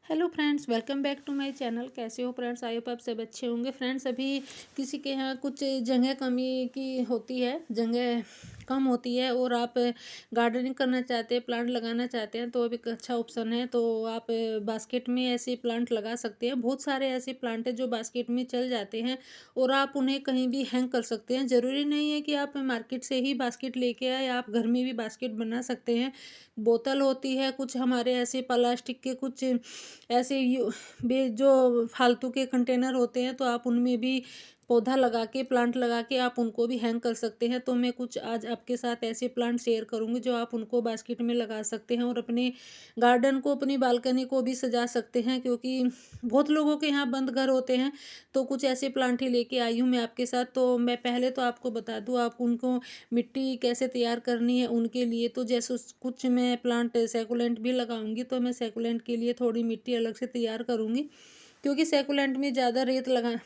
Hello friends, welcome back to my channel. कैसे हो friends? I hope आप सब अच्छे होंगे। फ्रेंड्स, अभी किसी के यहाँ कुछ जगह कमी की होती है, जगह कम होती है और आप गार्डनिंग करना चाहते हैं, प्लांट लगाना चाहते हैं, तो अब एक अच्छा ऑप्शन है। तो आप बास्केट में ऐसे प्लांट लगा सकते हैं। बहुत सारे ऐसे प्लांट हैं जो बास्केट में चल जाते हैं और आप उन्हें कहीं भी हैंग कर सकते हैं। ज़रूरी नहीं है कि आप मार्केट से ही बास्केट लेके आए, आप घर में भी बास्केट बना सकते हैं। बोतल होती है, कुछ हमारे ऐसे प्लास्टिक के कुछ ऐसे बे जो फालतू के कंटेनर होते हैं, तो आप उनमें भी पौधा लगा के, प्लांट लगा के आप उनको भी हैंग कर सकते हैं। तो मैं कुछ आज आपके साथ ऐसे प्लांट शेयर करूंगी जो आप उनको बास्केट में लगा सकते हैं और अपने गार्डन को, अपनी बालकनी को भी सजा सकते हैं। क्योंकि बहुत लोगों के यहाँ बंद घर होते हैं, तो कुछ ऐसे प्लांट ही लेके आई हूँ मैं आपके साथ। तो मैं पहले तो आपको बता दूँ आप उनको मिट्टी कैसे तैयार करनी है उनके लिए। तो जैसे कुछ मैं प्लांट सैकुलेंट भी लगाऊंगी, तो मैं सैकुलेंट के लिए थोड़ी मिट्टी अलग से तैयार करूंगी। क्योंकि सैकुलेंट में ज़्यादा रेत लगा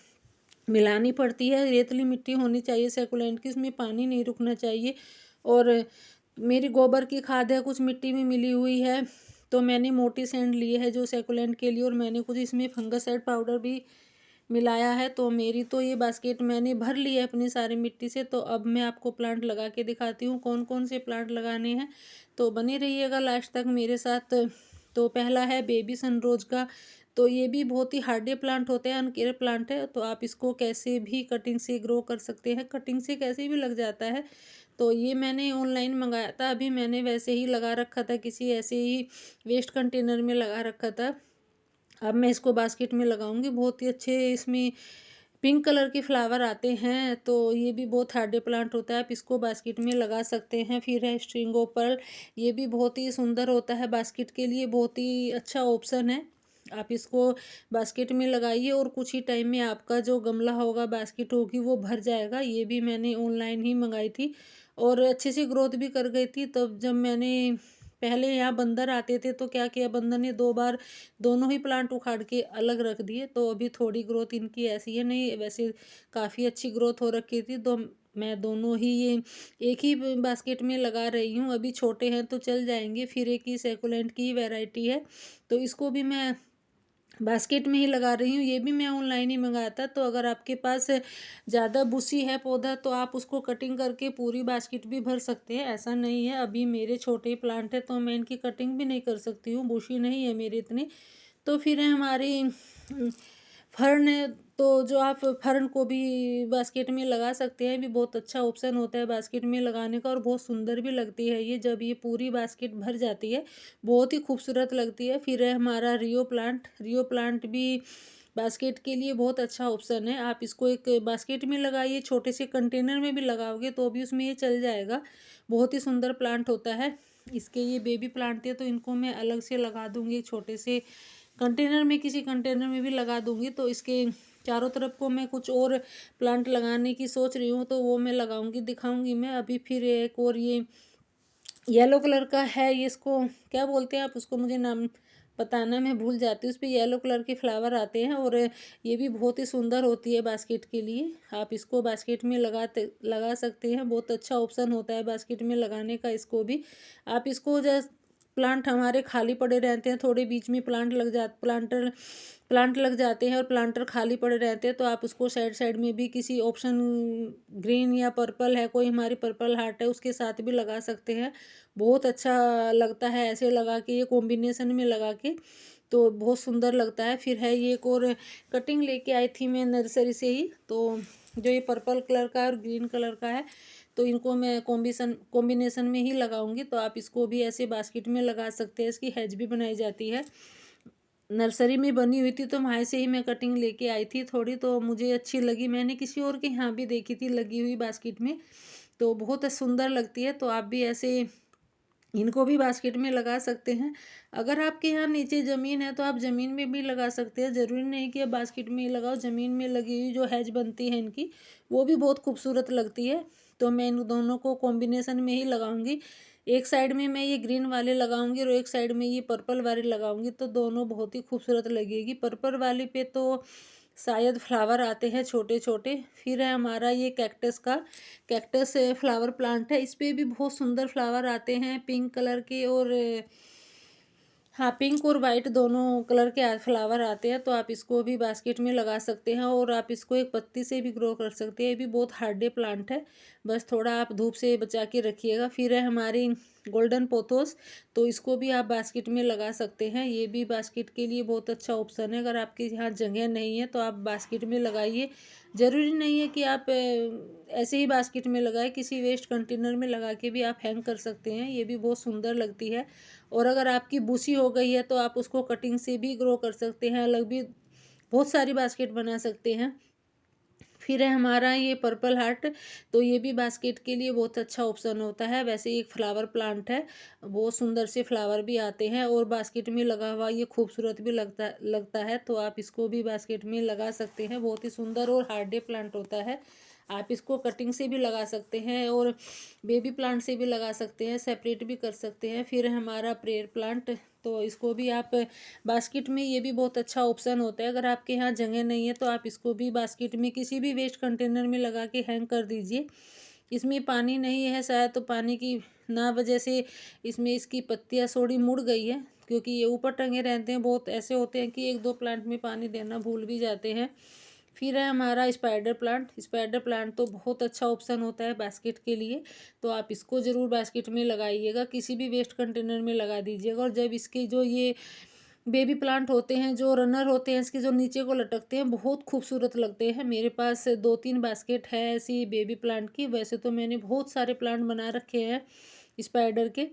मिलानी पड़ती है, रेतली मिट्टी होनी चाहिए सैकुलेंट की, इसमें पानी नहीं रुकना चाहिए। और मेरी गोबर की खाद है, कुछ मिट्टी में मिली हुई है, तो मैंने मोटी सैंड ली है जो सैकुलेंट के लिए, और मैंने कुछ इसमें फंगसाइड पाउडर भी मिलाया है। तो मेरी तो ये बास्केट मैंने भर ली है अपनी सारी मिट्टी से। तो अब मैं आपको प्लांट लगा के दिखाती हूँ कौन कौन से प्लांट लगाने हैं। तो बने रहिएगा लास्ट तक मेरे साथ। तो पहला है बेबी सनरोज का। तो ये भी बहुत ही हार्डे प्लांट होते हैं, अनकेयर प्लांट है। तो आप इसको कैसे भी कटिंग से ग्रो कर सकते हैं, कटिंग से कैसे भी लग जाता है। तो ये मैंने ऑनलाइन मंगाया था, अभी मैंने वैसे ही लगा रखा था, किसी ऐसे ही वेस्ट कंटेनर में लगा रखा था। अब मैं इसको बास्केट में लगाऊंगी। बहुत ही अच्छे इसमें पिंक कलर के फ्लावर आते हैं। तो ये भी बहुत हार्डे प्लांट होता है, आप इसको बास्केट में लगा सकते हैं। फिर है स्ट्रिंगो पर्ल, ये भी बहुत ही सुंदर होता है, बास्केट के लिए बहुत ही अच्छा ऑप्शन है। आप इसको बास्केट में लगाइए और कुछ ही टाइम में आपका जो गमला होगा, बास्केट होगी, वो भर जाएगा। ये भी मैंने ऑनलाइन ही मंगाई थी और अच्छे से ग्रोथ भी कर गई थी। तब जब मैंने पहले यहाँ बंदर आते थे तो क्या किया, बंदर ने 2 बार दोनों ही प्लांट उखाड़ के अलग रख दिए। तो अभी थोड़ी ग्रोथ इनकी ऐसी है, नहीं वैसे काफ़ी अच्छी ग्रोथ हो रखी थी। तो मैं दोनों ही ये एक ही बास्केट में लगा रही हूँ। अभी छोटे हैं तो चल जाएंगे। फिर एक ही सेकुलेंट की वैरायटी है, तो इसको भी मैं बास्केट में ही लगा रही हूँ। ये भी मैं ऑनलाइन ही मंगाया था। तो अगर आपके पास ज़्यादा बुशी है पौधा, तो आप उसको कटिंग करके पूरी बास्केट भी भर सकते हैं, ऐसा नहीं है। अभी मेरे छोटे प्लांट है तो मैं इनकी कटिंग भी नहीं कर सकती हूँ, बुशी नहीं है मेरे इतने। तो फिर है हमारी फर्न है। तो जो आप फर्न को भी बास्केट में लगा सकते हैं, भी बहुत अच्छा ऑप्शन होता है बास्केट में लगाने का, और बहुत सुंदर भी लगती है ये। जब ये पूरी बास्केट भर जाती है, बहुत ही खूबसूरत लगती है। फिर है हमारा रियो प्लांट। रियो प्लांट भी बास्केट के लिए बहुत अच्छा ऑप्शन है। आप इसको एक बास्केट में लगाइए, छोटे से कंटेनर में भी लगाओगे तो भी उसमें ये चल जाएगा। बहुत ही सुंदर प्लांट होता है। इसके ये बेबी प्लांट थे, तो इनको मैं अलग से लगा दूंगी, छोटे से कंटेनर में, किसी कंटेनर में भी लगा दूंगी। तो इसके चारों तरफ को मैं कुछ और प्लांट लगाने की सोच रही हूँ, तो वो मैं लगाऊंगी, दिखाऊंगी मैं अभी। फिर एक और ये येलो कलर का है, ये इसको क्या बोलते हैं आप उसको, मुझे नाम बताना मैं भूल जाती हूँ। उस पर येलो कलर के फ्लावर आते हैं और ये भी बहुत ही सुंदर होती है बास्केट के लिए। आप इसको बास्केट में लगा सकते हैं, बहुत अच्छा ऑप्शन होता है बास्केट में लगाने का। इसको भी आप इसको जस्ट प्लांट हमारे खाली पड़े रहते हैं, थोड़े बीच में प्लांट लग जाते हैं और प्लांटर खाली पड़े रहते हैं, तो आप उसको साइड साइड में भी किसी ऑप्शन ग्रीन या पर्पल है, कोई हमारी पर्पल हार्ट है, उसके साथ भी लगा सकते हैं। बहुत अच्छा लगता है ऐसे लगा के, ये कॉम्बिनेशन में लगा के, तो बहुत सुंदर लगता है। फिर है ये एक और कटिंग लेके आई थी मैं नर्सरी से ही। तो जो ये पर्पल कलर का और ग्रीन कलर का है, तो इनको मैं कॉम्बिनेशन में ही लगाऊंगी। तो आप इसको भी ऐसे बास्केट में लगा सकते हैं, इसकी हैज भी बनाई जाती है। नर्सरी में बनी हुई थी, तो वहाँ से ही मैं कटिंग लेके आई थी थोड़ी, तो मुझे अच्छी लगी। मैंने किसी और के यहाँ भी देखी थी लगी हुई बास्केट में, तो बहुत सुंदर लगती है। तो आप भी ऐसे इनको भी बास्केट में लगा सकते हैं। अगर आपके यहाँ नीचे ज़मीन है तो आप ज़मीन में भी लगा सकते हैं, ज़रूरी नहीं कि आप बास्केट में ही लगाओ। ज़मीन में लगी हुई जो हैज बनती है इनकी, वो भी बहुत खूबसूरत लगती है। तो मैं इन दोनों को कॉम्बिनेशन में ही लगाऊंगी। एक साइड में मैं ये ग्रीन वाले लगाऊंगी और एक साइड में ये पर्पल वाले लगाऊंगी, तो दोनों बहुत ही खूबसूरत लगेगी। पर्पल वाली पे तो शायद फ्लावर आते हैं छोटे छोटे। फिर है हमारा ये कैक्टस का, कैक्टस फ्लावर प्लांट है, इस पे भी बहुत सुंदर फ्लावर आते हैं पिंक कलर के और हाँ, पिंक और वाइट दोनों कलर के फ्लावर आते हैं, तो आप इसको भी बास्केट में लगा सकते हैं और आप इसको एक पत्ती से भी ग्रो कर सकते हैं। ये भी बहुत हार्डे प्लांट है, बस थोड़ा आप धूप से बचा के रखिएगा। फिर है हमारी गोल्डन पोथोस, तो इसको भी आप बास्केट में लगा सकते हैं। ये भी बास्केट के लिए बहुत अच्छा ऑप्शन है। अगर आपके यहाँ जगह नहीं है तो आप बास्केट में लगाइए। ज़रूरी नहीं है कि आप ऐसे ही बास्केट में लगाए, किसी वेस्ट कंटेनर में लगा के भी आप हैंग कर सकते हैं। ये भी बहुत सुंदर लगती है। और अगर आपकी बुशी हो गई है तो आप उसको कटिंग से भी ग्रो कर सकते हैं, अलग भी बहुत सारी बास्केट बना सकते हैं। फिर है हमारा ये पर्पल हार्ट, तो ये भी बास्केट के लिए बहुत अच्छा ऑप्शन होता है। वैसे एक फ्लावर प्लांट है, बहुत सुंदर से फ्लावर भी आते हैं और बास्केट में लगा हुआ ये खूबसूरत भी लगता है, तो आप इसको भी बास्केट में लगा सकते हैं। बहुत ही सुंदर और हार्डे प्लांट होता है। आप इसको कटिंग से भी लगा सकते हैं और बेबी प्लांट से भी लगा सकते हैं, सेपरेट भी कर सकते हैं। फिर हमारा प्रेयर प्लांट, तो इसको भी आप बास्केट में, ये भी बहुत अच्छा ऑप्शन होता है। अगर आपके यहाँ जगह नहीं है तो आप इसको भी बास्केट में किसी भी वेस्ट कंटेनर में लगा के हैंग कर दीजिए। इसमें पानी नहीं है शायद, तो पानी की ना वजह से इसमें इसकी पत्तियाँ थोड़ी मुड़ गई है, क्योंकि ये ऊपर टंगे रहते हैं। बहुत ऐसे होते हैं कि एक दो प्लांट में पानी देना भूल भी जाते हैं। फिर है हमारा स्पाइडर प्लांट। स्पाइडर प्लांट तो बहुत अच्छा ऑप्शन होता है बास्केट के लिए, तो आप इसको ज़रूर बास्केट में लगाइएगा, किसी भी वेस्ट कंटेनर में लगा दीजिएगा। और जब इसके जो ये बेबी प्लांट होते हैं, जो रनर होते हैं, इसके जो नीचे को लटकते हैं, बहुत खूबसूरत लगते हैं। मेरे पास 2-3 बास्केट है ऐसी बेबी प्लांट की। वैसे तो मैंने बहुत सारे प्लांट बना रखे हैं स्पाइडर के।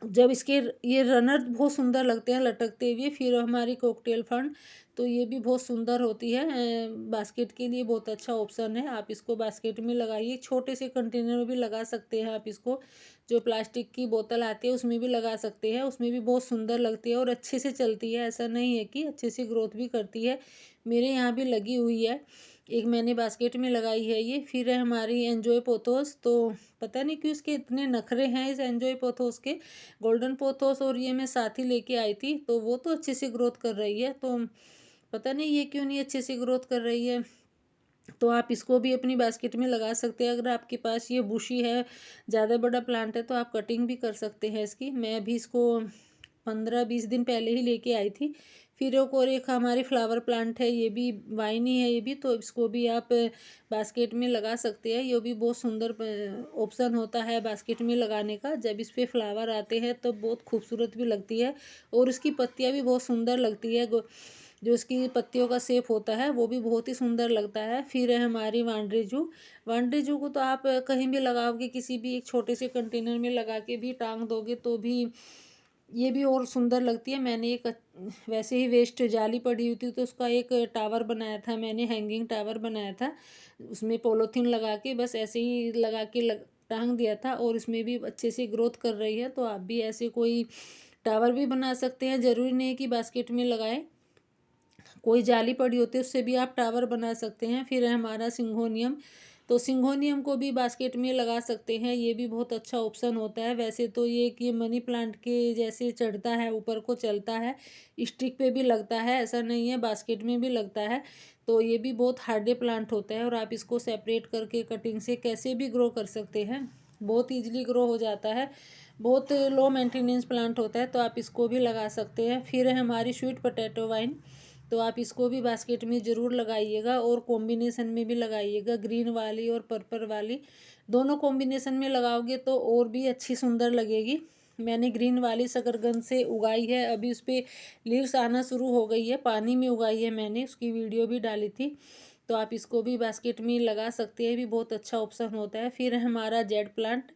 जब इसके ये रनर बहुत सुंदर लगते हैं लटकते हुए। फिर हमारी कॉकटेल फंड, तो ये भी बहुत सुंदर होती है, बास्केट के लिए बहुत अच्छा ऑप्शन है। आप इसको बास्केट में लगाइए, छोटे से कंटेनर में भी लगा सकते हैं आप इसको। जो प्लास्टिक की बोतल आती है उसमें भी लगा सकते हैं, उसमें भी बहुत सुंदर लगती है और अच्छे से चलती है। ऐसा नहीं है, कि अच्छे से ग्रोथ भी करती है। मेरे यहाँ भी लगी हुई है, एक मैंने बास्केट में लगाई है ये। फिर है हमारी एंजॉय पोथोस, तो पता नहीं क्यों इसके इतने नखरे हैं इस एंजॉय पोथोस के। गोल्डन पोथोस और ये मैं साथ ही लेके आई थी, तो वो तो अच्छे से ग्रोथ कर रही है, तो पता नहीं ये क्यों नहीं अच्छे से ग्रोथ कर रही है। तो आप इसको भी अपनी बास्केट में लगा सकते हैं। अगर आपके पास ये बुशी है, ज़्यादा बड़ा प्लांट है, तो आप कटिंग भी कर सकते हैं इसकी। मैं अभी इसको 15-20 दिन पहले ही लेके आई थी। फिर एक और एक हमारी फ्लावर प्लांट है, ये भी वाइन ही है ये भी, तो इसको भी आप बास्केट में लगा सकते हैं। ये भी बहुत सुंदर ऑप्शन होता है बास्केट में लगाने का। जब इस पे फ्लावर आते हैं तो बहुत खूबसूरत भी लगती है और इसकी पत्तियाँ भी बहुत सुंदर लगती है। जो इसकी पत्तियों का शेप होता है वो भी बहुत ही सुंदर लगता है। फिर है हमारी वांड्रेजू। वांड्रेजू को तो आप कहीं भी लगाओगे, किसी भी एक छोटे से कंटेनर में लगा के भी टांग दोगे तो भी ये भी और सुंदर लगती है। मैंने एक वैसे ही वेस्ट जाली पड़ी हुई थी, तो उसका एक टावर बनाया था मैंने, हैंगिंग टावर बनाया था। उसमें पॉलीथीन लगा के, बस ऐसे ही लगा के टांग दिया था और इसमें भी अच्छे से ग्रोथ कर रही है। तो आप भी ऐसे कोई टावर भी बना सकते हैं, ज़रूरी नहीं कि बास्केट में लगाएं। कोई जाली पड़ी होती है उससे भी आप टावर बना सकते हैं। फिर है हमारा सिंघोनियम, तो सिंघोनियम को भी बास्केट में लगा सकते हैं। ये भी बहुत अच्छा ऑप्शन होता है। वैसे तो ये मनी प्लांट के जैसे चढ़ता है, ऊपर को चलता है, स्टिक पे भी लगता है, ऐसा नहीं है, बास्केट में भी लगता है। तो ये भी बहुत हार्डे प्लांट होता है और आप इसको सेपरेट करके कटिंग से कैसे भी ग्रो कर सकते हैं, बहुत ईजिली ग्रो हो जाता है। बहुत लो मेंटेनेंस प्लांट होता है, तो आप इसको भी लगा सकते हैं। फिर है हमारी स्वीट पोटैटो वाइन, तो आप इसको भी बास्केट में ज़रूर लगाइएगा और कॉम्बिनेशन में भी लगाइएगा, ग्रीन वाली और पर्पल वाली दोनों कॉम्बिनेशन में लगाओगे तो और भी अच्छी सुंदर लगेगी। मैंने ग्रीन वाली शकरकंद से उगाई है, अभी उस पर लीव्स आना शुरू हो गई है, पानी में उगाई है मैंने, उसकी वीडियो भी डाली थी। तो आप इसको भी बास्केट में लगा सकते हैं, भी बहुत अच्छा ऑप्शन होता है। फिर हमारा जेड प्लांट,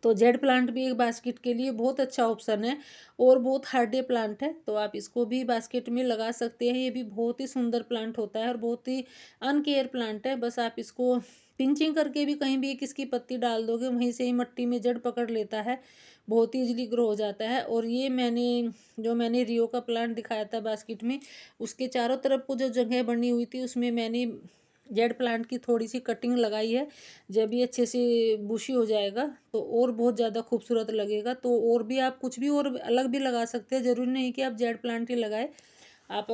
तो जेड प्लांट भी एक बास्केट के लिए बहुत अच्छा ऑप्शन है और बहुत हार्डे प्लांट है, तो आप इसको भी बास्केट में लगा सकते हैं। ये भी बहुत ही सुंदर प्लांट होता है और बहुत ही अनकेयर प्लांट है। बस आप इसको पिंचिंग करके भी कहीं भी एक इसकी पत्ती डाल दोगे, वहीं से ही मिट्टी में जड़ पकड़ लेता है, बहुत ही इजीली ग्रो हो जाता है। और ये मैंने रियो का प्लांट दिखाया था बास्केट में, उसके चारों तरफ को जो जगह बनी हुई थी उसमें मैंने जेड प्लांट की थोड़ी सी कटिंग लगाई है। जब ये अच्छे से बुशी हो जाएगा तो और बहुत ज़्यादा खूबसूरत लगेगा। तो और भी आप कुछ भी और अलग भी लगा सकते हैं, ज़रूरी नहीं कि आप जेड प्लांट ही लगाए, आप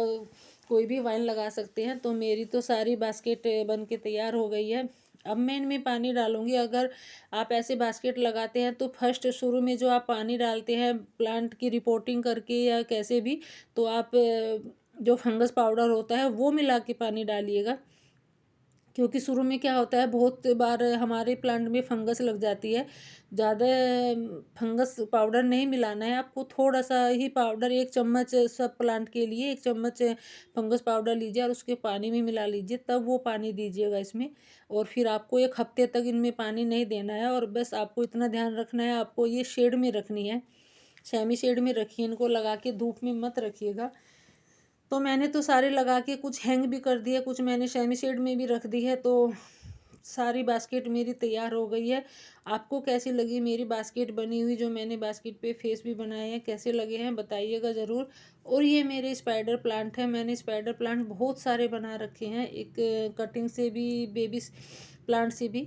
कोई भी वाइन लगा सकते हैं। तो मेरी तो सारी बास्केट बन के तैयार हो गई है। अब मैं इनमें पानी डालूँगी। अगर आप ऐसे बास्केट लगाते हैं तो फर्स्ट शुरू में जो आप पानी डालते हैं प्लांट की रिपोर्टिंग करके या कैसे भी, तो आप जो फंगस पाउडर होता है वो मिला के पानी डालिएगा। क्योंकि शुरू में क्या होता है, बहुत बार हमारे प्लांट में फंगस लग जाती है। ज़्यादा फंगस पाउडर नहीं मिलाना है आपको, थोड़ा सा ही पाउडर, 1 चम्मच सब प्लांट के लिए 1 चम्मच फंगस पाउडर लीजिए और उसके पानी में मिला लीजिए, तब वो पानी दीजिएगा इसमें। और फिर आपको 1 हफ्ते तक इनमें पानी नहीं देना है। और बस आपको इतना ध्यान रखना है, आपको ये शेड में रखनी है, सेमी शेड में रखिए इनको, लगा के धूप में मत रखिएगा। तो मैंने तो सारे लगा के कुछ हैंग भी कर दिया, कुछ मैंने सेमी शेड में भी रख दी है। तो सारी बास्केट मेरी तैयार हो गई है। आपको कैसी लगी मेरी बास्केट बनी हुई, जो मैंने बास्केट पे फेस भी बनाए हैं, कैसे लगे हैं बताइएगा ज़रूर। और ये मेरे स्पाइडर प्लांट है, मैंने स्पाइडर प्लांट बहुत सारे बना रखे हैं, एक कटिंग से भी, बेबी प्लांट से भी।